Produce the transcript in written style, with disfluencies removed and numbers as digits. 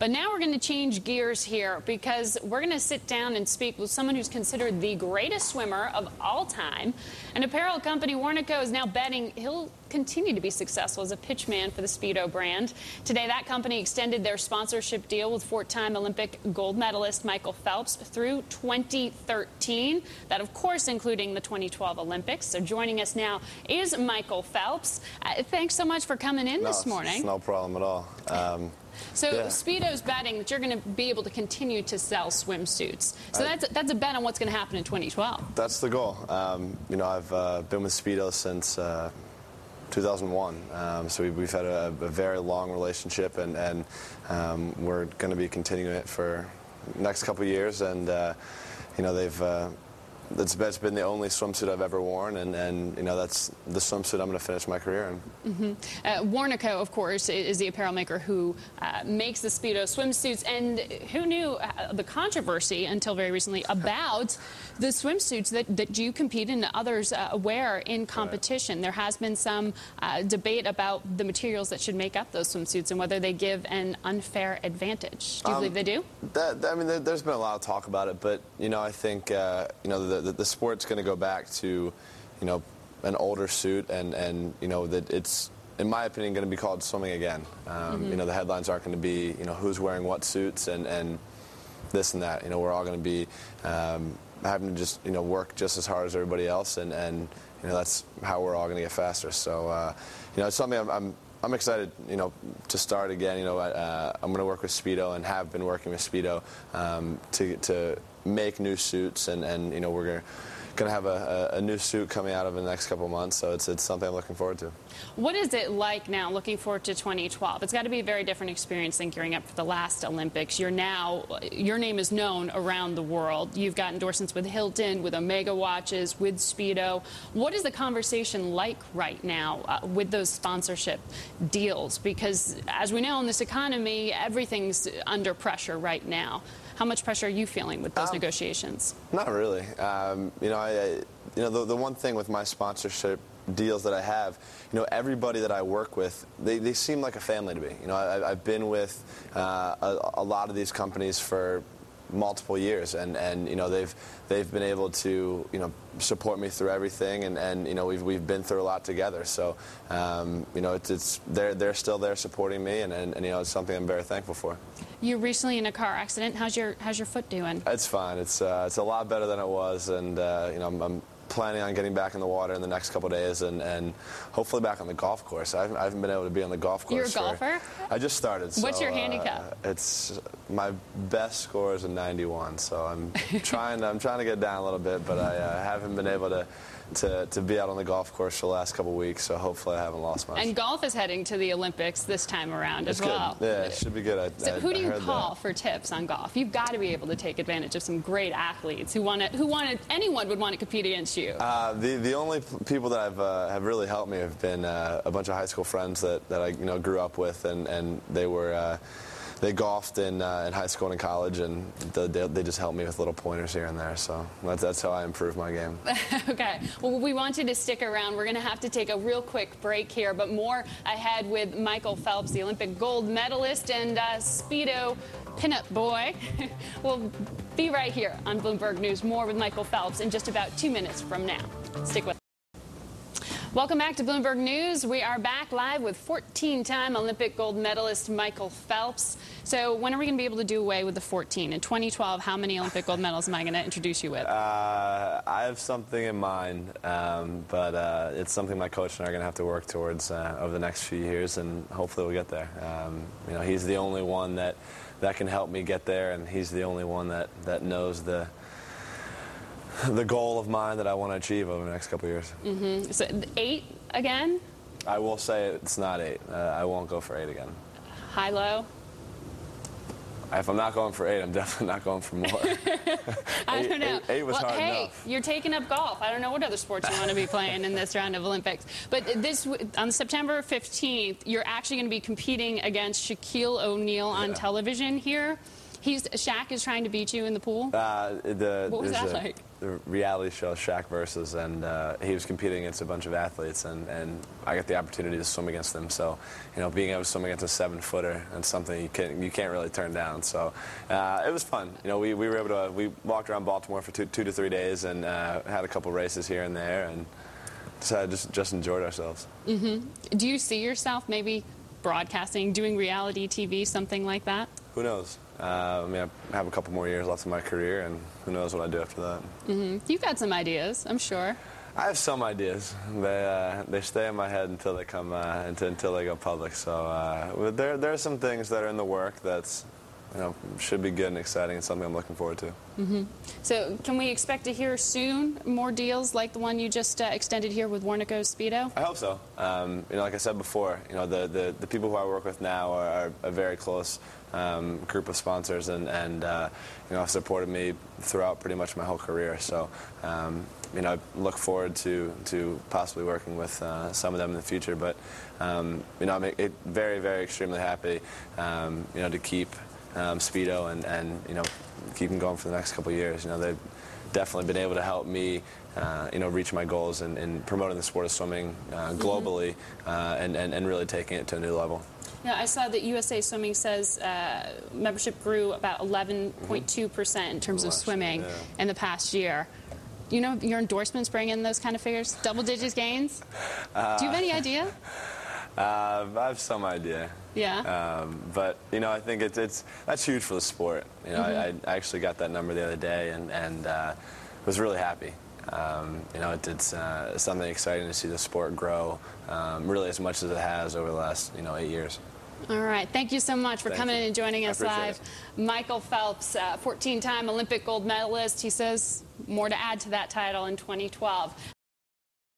But now we're going to change gears here because we're going to sit down and speak with someone who's considered the greatest swimmer of all time. An apparel company, Warnaco, is now betting he'll continue to be successful as a pitchman for the Speedo brand. Today, that company extended their sponsorship deal with four-time Olympic gold medalist Michael Phelps through 2013. That, of course, including the 2012 Olympics. So joining us now is Michael Phelps. Thanks so much for coming in this morning. It's no problem at all. Speedo's betting that you're going to be able to continue to sell swimsuits. So that's a bet on what's going to happen in 2012. That's the goal. I've been with Speedo since 2001. So we've had a very long relationship, and we're going to be continuing it for the next couple of years. And it's been the only swimsuit I've ever worn, and that's the swimsuit I'm going to finish my career in. Warnaco, of course, is the apparel maker who makes the Speedo swimsuits, and who knew the controversy until very recently about the swimsuits that you compete and others wear in competition. Right. There has been some debate about the materials that should make up those swimsuits and whether they give an unfair advantage. Do you believe they do? There's been a lot of talk about it, but I think the sport's going to go back to, an older suit, and that it's, in my opinion, going to be called swimming again. The headlines aren't going to be, who's wearing what suits and this and that. We're all going to be having to just, work just as hard as everybody else, and that's how we're all going to get faster. So, it's something I'm excited, to start again. I'm going to work with Speedo and have been working with Speedo to make new suits, and we're going to have a new suit coming out of in the next couple of months, so it's something I'm looking forward to. What is it like now, looking forward to 2012? It's got to be a very different experience than gearing up for the last Olympics. Your name is known around the world. You've got endorsements with Hilton, with Omega watches, with Speedo. What is the conversation like right now with those sponsorship deals? Because, as we know, in this economy, everything's under pressure right now. How much pressure are you feeling with those negotiations? Not really. The one thing with my sponsorship deals that I have, everybody that I work with, they seem like a family to me. I've been with a lot of these companies for multiple years, and they've been able to support me through everything, and we've been through a lot together. So they're still there supporting me, and it's something I'm very thankful for. You were recently in a car accident. How's your foot doing? It's fine. It's a lot better than it was, and I'm planning on getting back in the water in the next couple of days, and hopefully back on the golf course. I haven't been able to be on the golf course. You're a golfer? I just started. What's your handicap? It's my best score is a 91, so I'm trying to get down a little bit, but I haven't been able to be out on the golf course for the last couple of weeks, so hopefully I haven't lost much. And golf is heading to the Olympics this time around as well. Good. Yeah, it should be good. So who do you call for tips on golf? You've got to be able to take advantage of some great athletes anyone would want to compete against you. The only people that have really helped me have been a bunch of high school friends that I grew up with, and they golfed in high school and in college, and they just helped me with little pointers here and there. So that's how I improve my game. Okay. Well, we want you to stick around. We're going to have to take a real quick break here, but more ahead with Michael Phelps, the Olympic gold medalist and Speedo pinup boy. We'll be right here on Bloomberg News. More with Michael Phelps in just about 2 minutes from now. Stick with us. Welcome back to Bloomberg News. We are back live with 14-time Olympic gold medalist Michael Phelps. So when are we going to be able to do away with the 14? In 2012, how many Olympic gold medals am I going to introduce you with? I have something in mind, but it's something my coach and I are going to have to work towards over the next few years, and hopefully we'll get there. He's the only one that can help me get there, and he's the only one that knows the goal of mine that I want to achieve over the next couple of years. So 8 again? I will say it's not 8. I won't go for 8 again. High, low? If I'm not going for 8, I'm definitely not going for more. I don't know. 8 was hard hey, enough. You're taking up golf. I don't know what other sports you want to be playing in this round of Olympics. But on September 15th, you're actually going to be competing against Shaquille O'Neal on television here. Shaq is trying to beat you in the pool? What was that like? The reality show Shaq versus, and he was competing against a bunch of athletes, and I got the opportunity to swim against them. So, being able to swim against a 7-footer and something you can't really turn down. So, it was fun. We were able to walked around Baltimore for 2 to 3 days and had a couple races here and there, and just enjoyed ourselves. Mm-hmm. Do you see yourself maybe broadcasting, doing reality TV, something like that? Who knows? I have a couple more years left in my career, and who knows what I do after that. Mm-hmm. You've got some ideas, I'm sure. I have some ideas. They stay in my head until they come until they go public. So there are some things that are in the work that's should be good and exciting, and something I'm looking forward to. Mm-hmm. So can we expect to hear soon more deals like the one you just extended here with Warnaco Speedo? I hope so. Like I said before, the people who I work with now are a very close group of sponsors, and have supported me throughout pretty much my whole career. So I look forward to possibly working with some of them in the future. But I'm very, very extremely happy to keep Speedo and keep them going for the next couple of years. They've definitely been able to help me reach my goals in promoting the sport of swimming globally, and really taking it to a new level. Yeah, I saw that USA Swimming says membership grew about 11.2% in terms of swimming in the past year. Your endorsements bring in those kind of figures? Double-digit gains? Do you have any idea? I have some idea. Yeah. But I think that's huge for the sport. I actually got that number the other day and was really happy. It's something exciting to see the sport grow really as much as it has over the last 8 years. All right. Thank you so much for coming in and joining us live. Michael Phelps, 14-time Olympic gold medalist. He says more to add to that title in 2012.